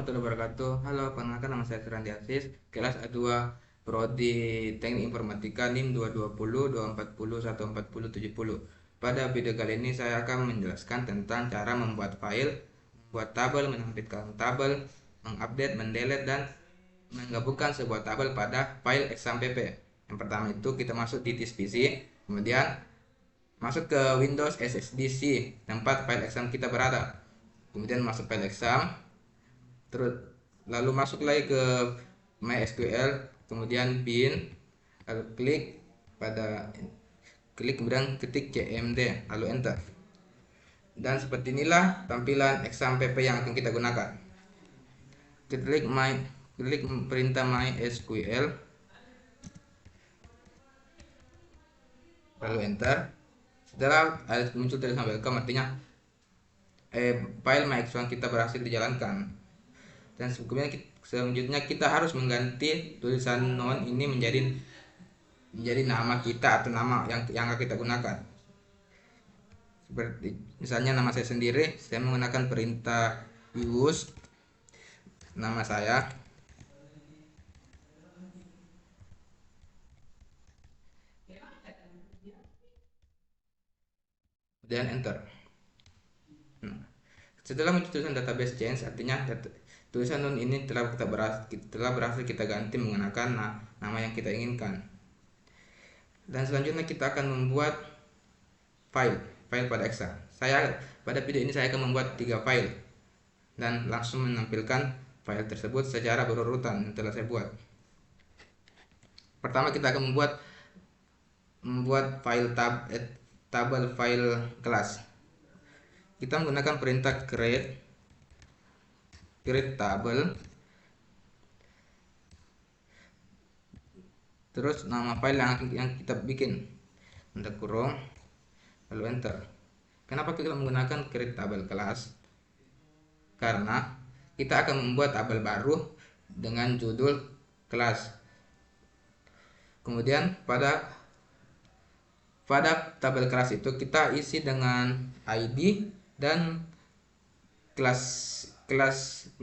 warahmatullahi wabarakatuh. Halo, perkenalkan nama saya Firandi Aziz, kelas A2 Prodi Teknik Informatika NIM 220 240 140 70. Pada video kali ini saya akan menjelaskan tentang cara membuat file, membuat tabel, menampilkan tabel, mengupdate, mendelete, dan menggabungkan sebuah tabel pada file exam pp. Yang pertama itu kita masuk di disk PC, kemudian masuk ke Windows SSD C tempat file exam kita berada. Kemudian masuk file exam, terus lalu masuk lagi ke MySQL, kemudian bin, lalu klik kemudian ketik cmd, lalu enter. Dan seperti inilah tampilan exam pp yang akan kita gunakan. Klik perintah MySQL, lalu enter. Setelah muncul tulisan welcome, artinya file MySQL kita berhasil dijalankan. Dan selanjutnya kita harus mengganti tulisan non ini menjadi nama kita atau nama yang akan kita gunakan. Seperti misalnya nama saya sendiri, saya menggunakan perintah use nama saya, dan enter. Setelah muncul tulisan database change, artinya tulisan non ini telah berhasil kita ganti menggunakan nama yang kita inginkan. Dan selanjutnya kita akan membuat file pada Excel. Pada video ini saya akan membuat 3 file dan langsung menampilkan file tersebut secara berurutan yang telah saya buat. Pertama kita akan membuat file tabel file kelas. Kita menggunakan perintah create table, terus nama file yang kita bikin, tanda kurung, lalu enter. Kenapa kita menggunakan create tabel kelas? Karena kita akan membuat tabel baru dengan judul kelas. Kemudian pada tabel kelas itu kita isi dengan ID dan kelas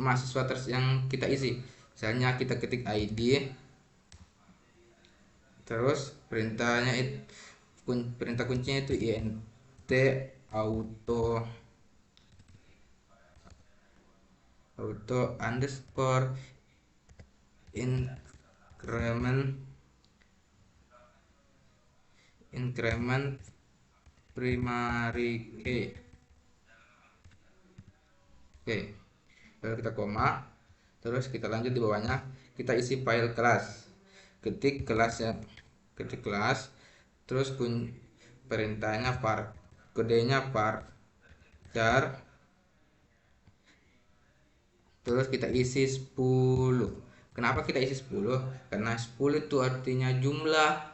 mahasiswa yang kita isi. Misalnya kita ketik ID, terus perintah kuncinya itu int auto underscore increment primary key. Oke, lalu kita koma, terus kita lanjut di bawahnya, kita isi file kelas, ketik kelas, terus perintahnya kodenya char, terus kita isi 10. Kenapa kita isi 10? Karena 10 itu artinya jumlah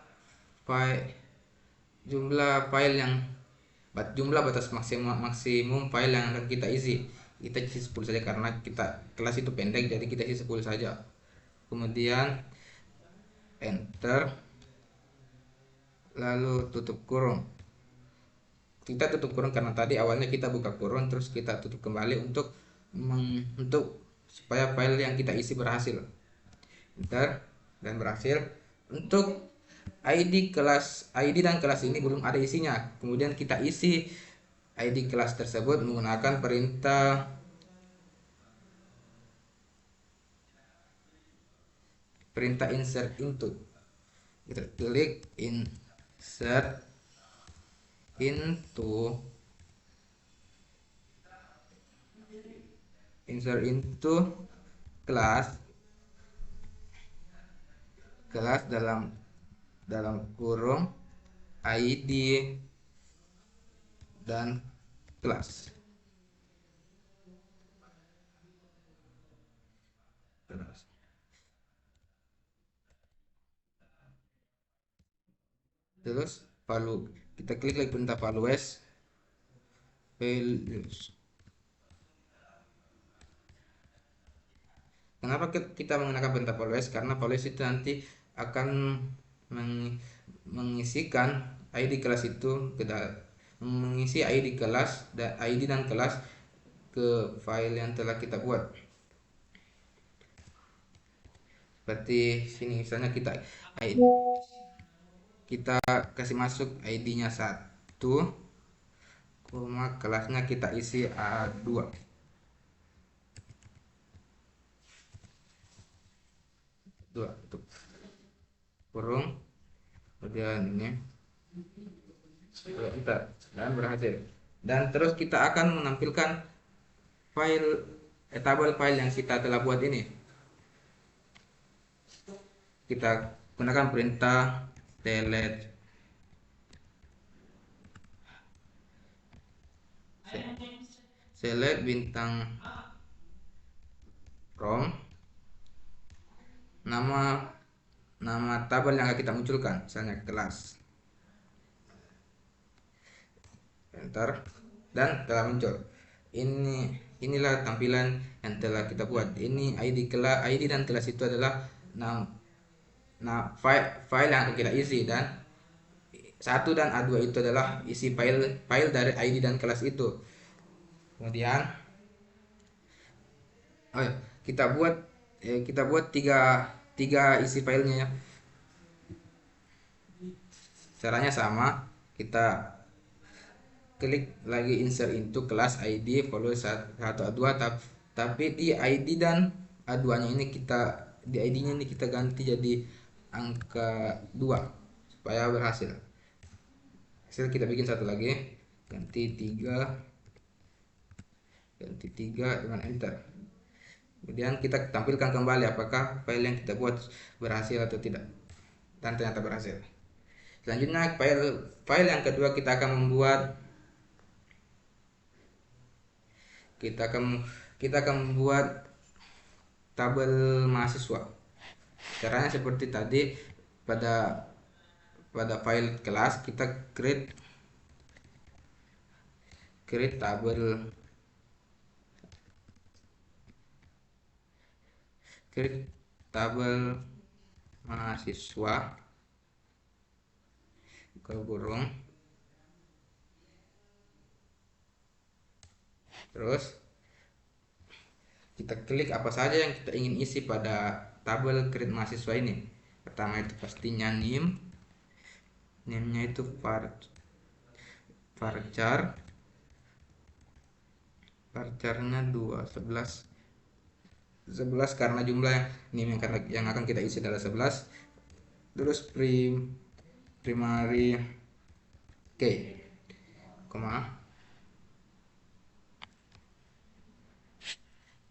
batas maksimum file yang akan kita isi. Kita isi 10 saja karena kelas itu pendek, jadi kita isi 10 saja. Kemudian enter, lalu tutup kurung. Kita tutup kurung karena tadi awalnya kita buka kurung, terus kita tutup kembali untuk supaya file yang kita isi berhasil. Enter, dan berhasil. Untuk ID dan kelas ini belum ada isinya. Kemudian kita isi ID kelas tersebut menggunakan perintah insert into. Kita klik insert into kelas dalam kurung ID dan kelas. Terus kita klik lagi perintah values. Kenapa kita menggunakan perintah values? Karena values itu nanti akan mengisikan ID kelas itu mengisi ID dan kelas ke file yang telah kita buat. Berarti sini misalnya kita kasih masuk ID-nya 1, kelasnya kita isi A2. 2 tuh, kurung, kemudian ini enter, dan berhasil. Dan terus kita akan menampilkan file tabel file yang kita telah buat ini. Kita gunakan perintah delete select bintang from nama tabel yang akan kita munculkan, misalnya kelas, enter, dan telah muncul. Inilah tampilan yang telah kita buat. Ini ID dan kelas itu adalah file yang akan kita isi, dan 1 dan A2 itu adalah isi file dari ID dan kelas itu. Kemudian kita buat tiga isi filenya ya. Caranya sama, kita klik lagi insert into kelas ID follow 1 A2, tapi di ID dan A2 nya ini di ID nya ini kita ganti jadi angka 2 supaya berhasil. Hasil kita bikin satu lagi, ganti 3 dengan enter. Kemudian kita tampilkan kembali apakah file yang kita buat berhasil atau tidak, dan ternyata berhasil. Selanjutnya file yang kedua kita akan membuat tabel mahasiswa. Caranya seperti tadi, pada file kelas kita create tabel mahasiswa kurung, terus kita klik apa saja yang kita ingin isi pada tabel create mahasiswa ini. Pertama itu pastinya name-nya itu varchar-nya 11 karena jumlah name yang akan kita isi adalah 11. Terus primary key,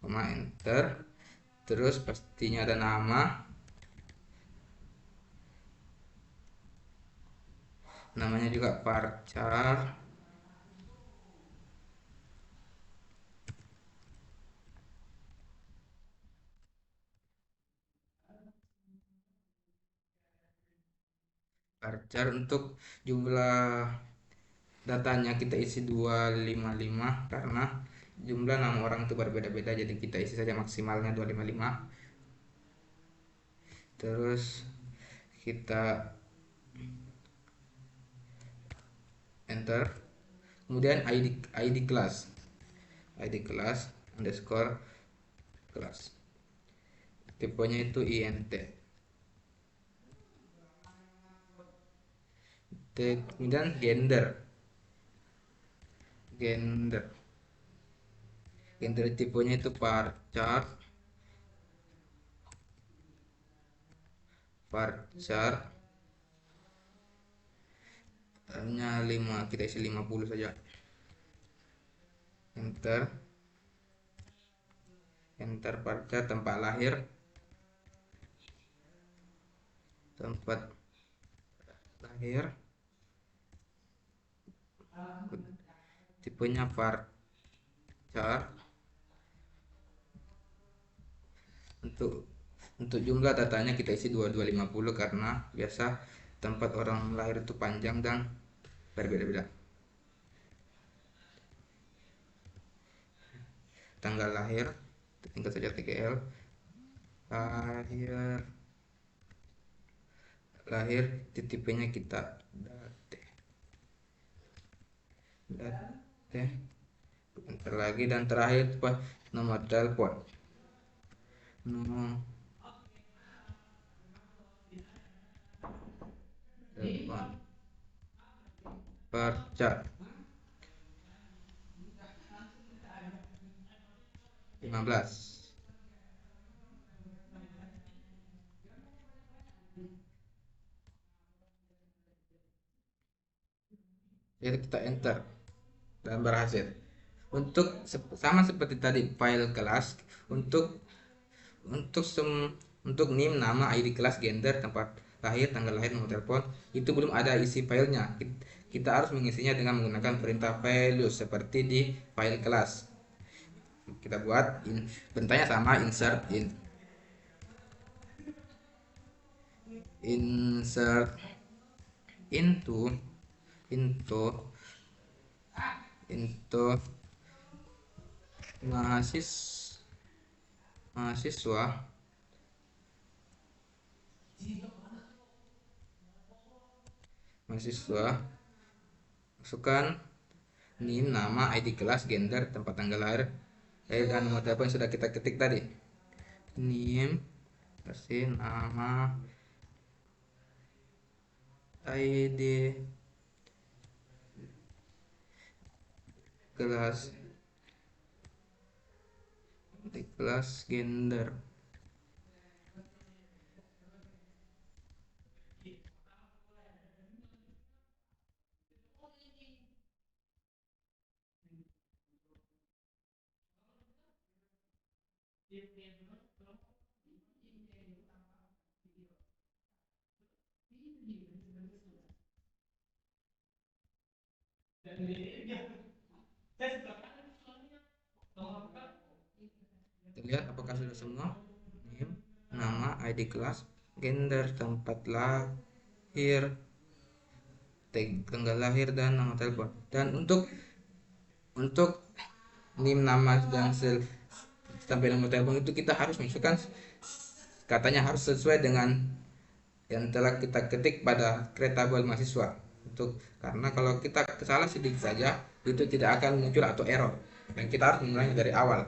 enter. Terus pastinya ada namanya juga varchar. Untuk jumlah datanya kita isi 255 karena jumlah nama orang itu berbeda-beda, jadi kita isi saja maksimalnya 255. Terus kita enter. Kemudian ID kelas underscore kelas, tipenya itu int. Kemudian gender tipenya itu varchar hanya 5, kita isi 50 saja, enter. Varchar tempat lahir tipenya varchar. Untuk jumlah datanya kita isi 2250 karena biasa tempat orang lahir itu panjang dan berbeda-beda. Tanggal lahir tinggal saja TGL. Lahir tipenya kita date enter lagi, dan terakhir nomor telepon Cak 15. Jadi kita enter dan berhasil. Untuk sama seperti tadi file kelas, untuk untuk sem, untuk NIM, nama, ID kelas, gender, tempat lahir, tanggal lahir, nomor telepon, itu belum ada isi filenya. Kita harus mengisinya dengan menggunakan perintah values seperti di file kelas. Kita buat perintahnya sama, insert into into into mahasiswa mahasiswa masukkan NIM, nama, ID kelas, gender, tempat tanggal lahir, dan nomor telepon yang sudah kita ketik tadi. NIM, kasih nama, ID kelas, gender. Kita lihat apakah sudah semua. NIM, nama, ID kelas, gender, tempat lahir, tanggal lahir, dan nomor telepon. Dan untuk NIM, nama, dan sampai nomor telepon itu kita harus masukkan, katanya harus sesuai dengan yang telah kita ketik pada creatable mahasiswa. Karena kalau kita salah sedikit saja itu tidak akan muncul atau error, dan kita harus memulainya dari awal.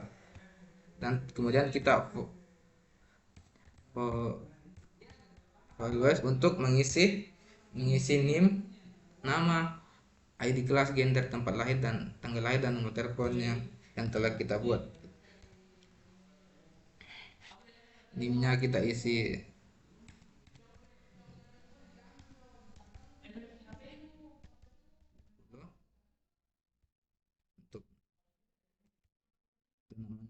Dan kemudian kita evaluasi untuk mengisi NIM, nama, ID kelas, gender, tempat lahir, dan tanggal lahir, dan nomor telepon yang telah kita buat. NIM-nya kita isi untuk namanya.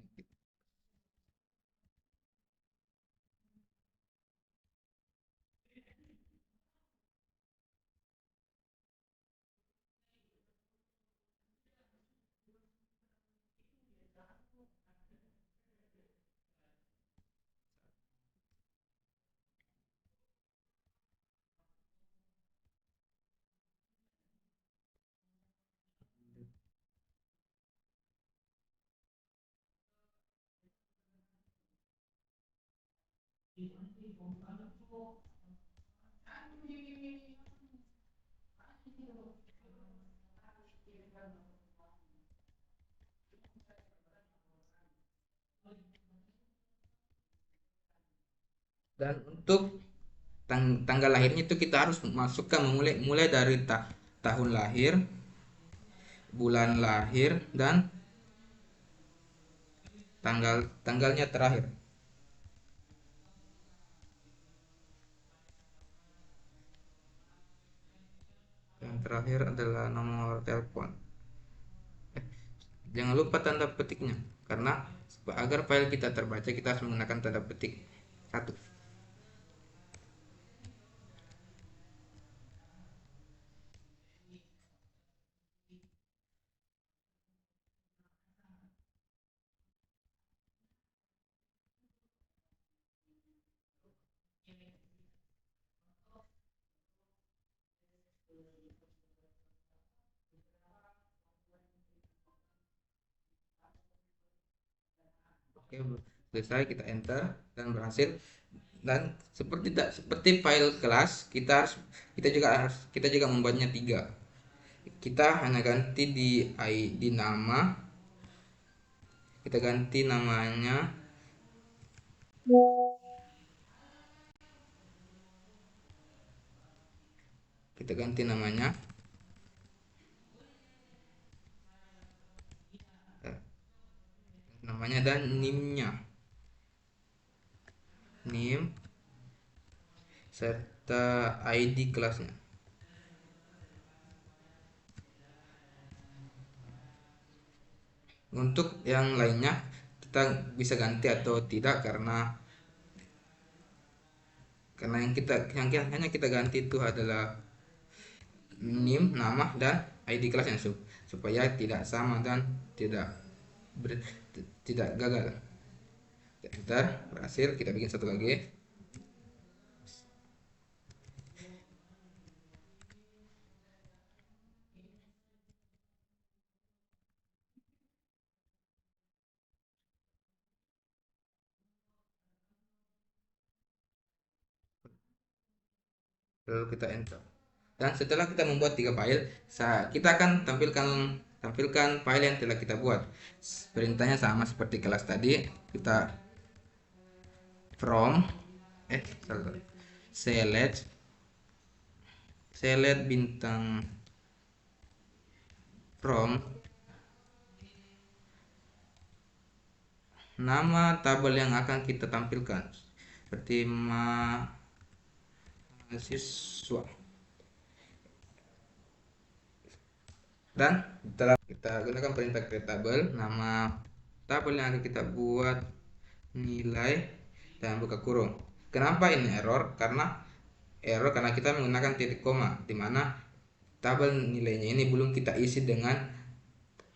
Dan untuk tanggal lahirnya itu kita harus masukkan mulai dari tahun lahir, bulan lahir, dan tanggalnya terakhir. Yang terakhir adalah nomor telepon. Jangan lupa tanda petiknya, karena agar file kita terbaca kita harus menggunakan tanda petik satu. Oke, selesai, kita enter dan berhasil. Dan seperti file kelas, kita juga membuatnya tiga. Kita hanya ganti di ID nama, kita ganti namanya, kita ganti namanya namanya dan NIM-nya, NIM serta ID kelasnya. Untuk yang lainnya kita bisa ganti atau tidak, karena hanya kita ganti itu adalah NIM, nama, dan ID kelasnya, supaya tidak sama dan tidak tidak gagal. Bentar, berhasil. Kita bikin satu lagi. Lalu kita enter. Dan setelah kita membuat 3 file, kita akan tampilkan file yang telah kita buat. Perintahnya sama seperti kelas tadi. Kita from select bintang from nama tabel yang akan kita tampilkan, seperti mahasiswa. Dan kita gunakan perintah create tabel, nama tabel yang akan kita buat, nilai, dan buka kurung. Kenapa ini error? Karena kita menggunakan titik koma, di mana tabel nilainya ini belum kita isi dengan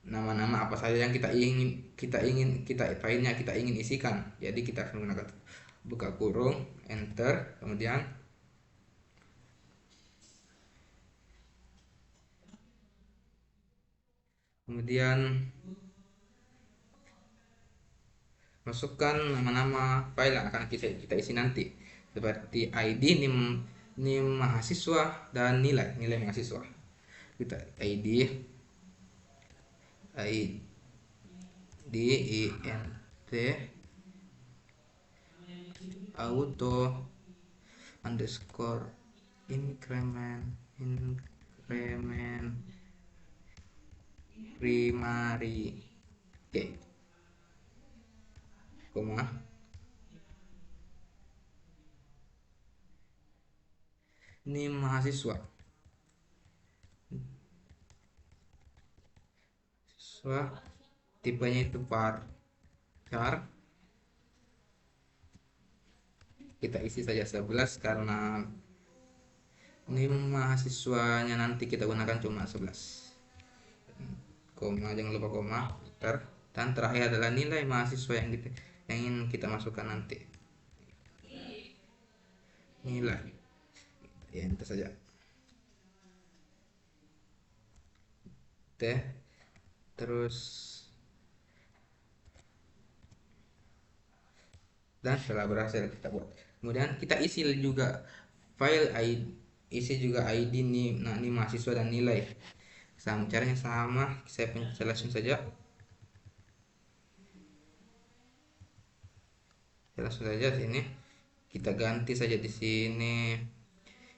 nama-nama apa saja yang filenya kita ingin isikan. Jadi kita akan menggunakan buka kurung, enter, kemudian masukkan nama-nama file yang akan kita isi nanti, seperti ID, NIM mahasiswa, dan nilai mahasiswa. Kita ID int auto underscore increment primary, oke, koma, ini mahasiswa, tipenya itu char. Kita isi saja 11 karena ini mahasiswanya nanti kita gunakan cuma 11. Koma, jangan lupa koma, dan terakhir adalah nilai mahasiswa yang ingin kita masukkan nanti, nilai, ya itu saja. Terus dan setelah berhasil kita buat, kemudian kita isi juga file ID ini mahasiswa dan nilai. Caranya sama, saya jelasin saja. Sini kita ganti saja di sini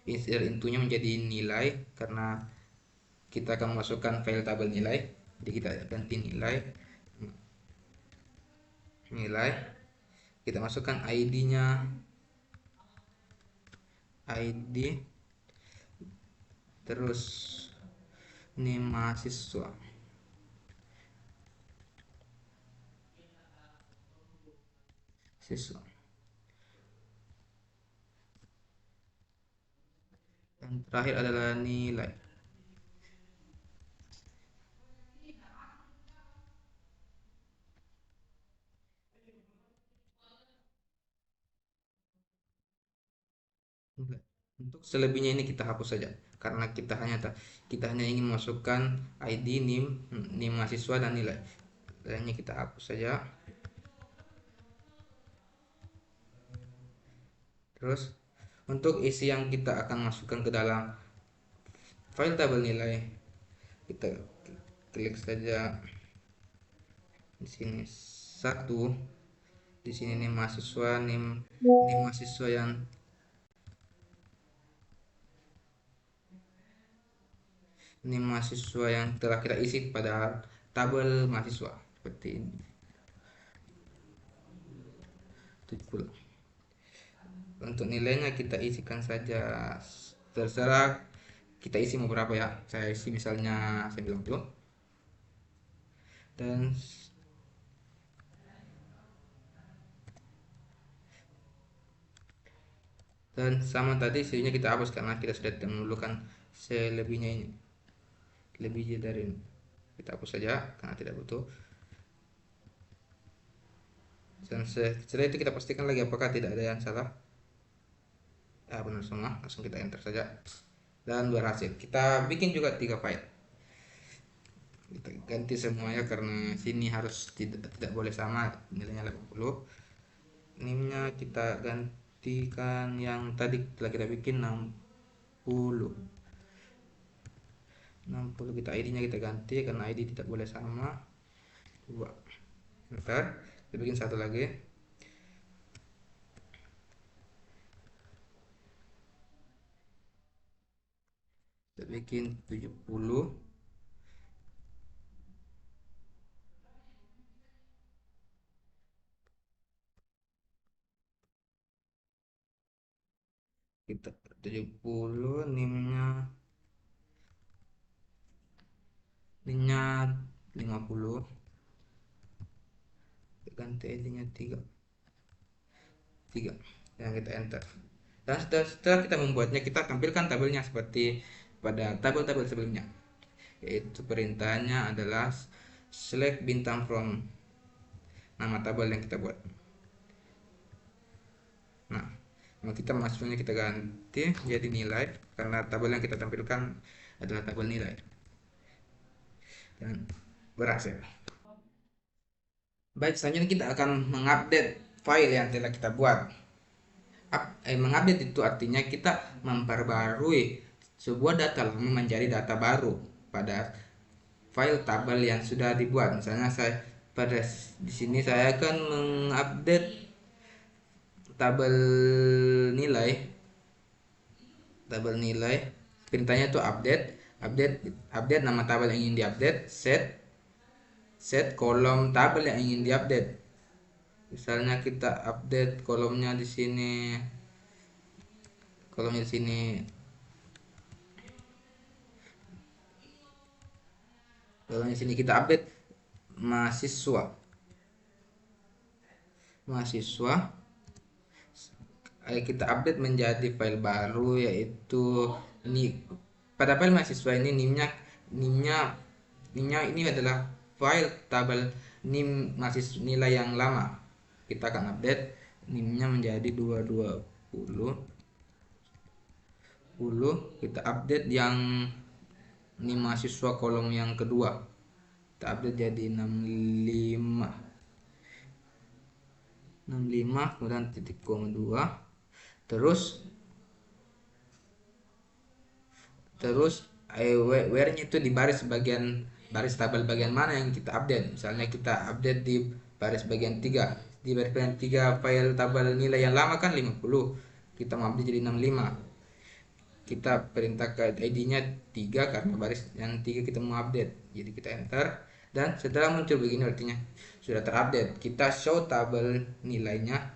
insert intunya menjadi nilai, karena kita akan masukkan file tabel nilai. Jadi kita ganti nilai, kita masukkan ID-nya, terus ini mahasiswa, dan terakhir adalah nilai. Untuk selebihnya ini kita hapus saja, karena kita hanya ingin masukkan ID, NIM mahasiswa, dan nilai. Lainnya kita hapus saja. Terus untuk isi yang kita akan masukkan ke dalam file tabel nilai, kita klik saja di sini satu, di sini nih mahasiswa, nim mahasiswa yang telah kita isi pada tabel mahasiswa, seperti ini. 70. Untuk nilainya kita isikan saja, terserah kita isi mau berapa ya. Saya isi misalnya 90, dan sama tadi serinya kita hapus karena kita sudah tidak memerlukan selebihnya ini, lebihnya dari ini kita hapus saja karena tidak butuh. Dan setelah itu kita pastikan lagi apakah tidak ada yang salah. Ya, benar semua, langsung kita enter saja dan berhasil. Kita bikin juga 3 file, kita ganti semuanya karena sini harus tidak boleh sama nilainya 80. NIM-nya kita gantikan yang tadi telah kita bikin 60. Kita ID-nya kita ganti karena ID tidak boleh sama 2. Ntar kita bikin satu lagi. Kita bikin 70. Kita 70 NIM-nya 50. Kita ganti ID-nya 3 dan kita enter. Dan setelah kita membuatnya, kita tampilkan tabelnya seperti pada tabel-tabel sebelumnya, yaitu perintahnya adalah select bintang from nama tabel yang kita buat. Nah, kita masuknya kita ganti jadi nilai karena tabel yang kita tampilkan adalah tabel nilai, dan berhasil. Baik, selanjutnya kita akan mengupdate file yang telah kita buat. Mengupdate itu artinya kita memperbarui sebuah data lama menjadi data baru pada file tabel yang sudah dibuat. Misalnya di sini saya akan mengupdate tabel nilai. Perintahnya itu update nama tabel yang ingin diupdate, set kolom tabel yang ingin diupdate. Misalnya kita update kolomnya di sini, kita update mahasiswa. Kita update menjadi file baru, yaitu ini. Pada file mahasiswa ini NIM-nya ini adalah file tabel NIM mahasiswa nilai yang lama. Kita akan update NIM-nya menjadi 220. Kita update yang NIM mahasiswa kolom yang kedua, kita update jadi 65, kemudian titik koma 2. Terus where-nya itu di baris tabel bagian mana yang kita update. Misalnya kita update di baris bagian 3. Di baris bagian 3 file tabel nilai yang lama kan 50, kita mau update jadi 65. Kita perintahkan ID-nya 3 karena baris yang 3 kita mau update. Jadi kita enter, dan setelah muncul begini artinya sudah terupdate. Kita show tabel nilainya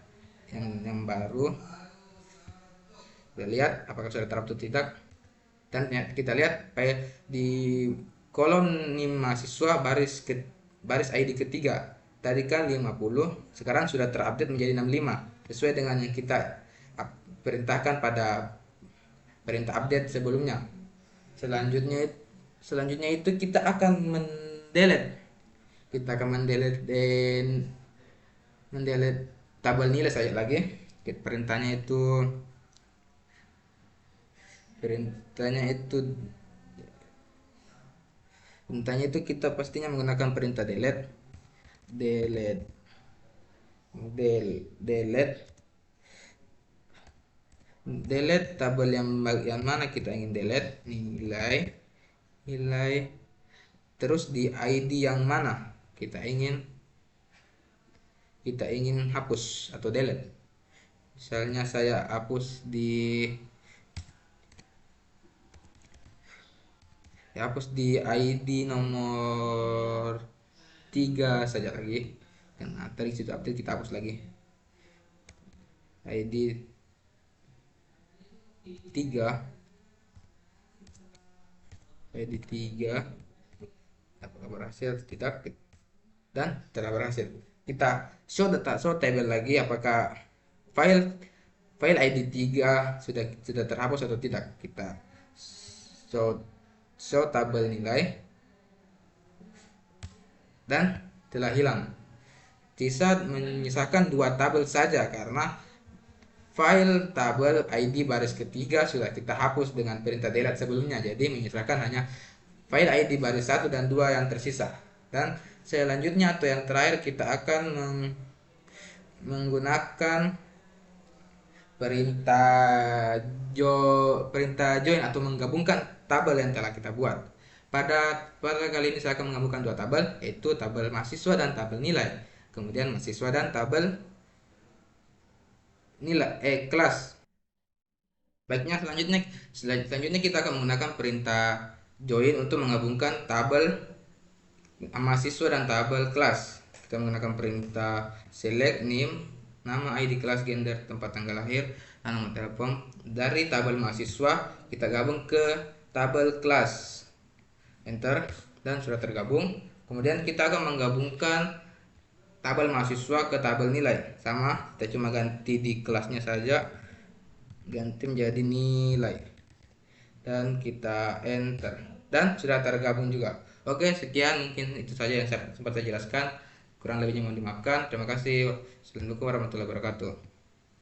yang baru. Kita lihat apakah sudah terupdate tidak. Dan kita lihat di kolom NIM mahasiswa baris ID ketiga tadi kan 50, sekarang sudah terupdate menjadi 65 sesuai dengan yang kita perintahkan pada perintah update sebelumnya. Selanjutnya itu kita akan mendelete tabel nilai saja lagi. Perintahnya itu kita pastinya menggunakan perintah delete tabel yang mana kita ingin delete, nilai, terus di ID yang mana kita ingin hapus atau delete. Misalnya saya hapus di ID nomor 3 saja lagi, dan tadi situ update kita hapus lagi. ID 3 apakah berhasil tidak, dan telah berhasil. Kita show table lagi apakah file ID 3 sudah terhapus atau tidak. Kita show tabel nilai dan telah hilang. Sisa menyisakan 2 tabel saja karena file tabel ID baris ketiga sudah kita hapus dengan perintah delete sebelumnya. Jadi menyisakan hanya file ID baris 1 dan 2 yang tersisa. Dan selanjutnya atau yang terakhir kita akan menggunakan perintah join atau menggabungkan tabel yang telah kita buat. Pada kali ini saya akan menggabungkan 2 tabel, yaitu tabel mahasiswa dan tabel nilai. Kemudian mahasiswa dan tabel nilai kelas. Baiknya, selanjutnya kita akan menggunakan perintah join untuk menggabungkan tabel mahasiswa dan tabel kelas. Kita menggunakan perintah select name, nama, ID kelas, gender, tempat tanggal lahir, dan nomor telepon. Dari tabel mahasiswa kita gabung ke tabel kelas. Enter, dan sudah tergabung. Kemudian kita akan menggabungkan tabel mahasiswa ke tabel nilai. Sama, kita cuma ganti di kelasnya saja, ganti menjadi nilai, dan kita enter, dan sudah tergabung juga. Oke, sekian mungkin itu saja yang sempat saya jelaskan. Kurang lebihnya mohon dimaafkan. Terima kasih. Assalamualaikum warahmatullahi wabarakatuh.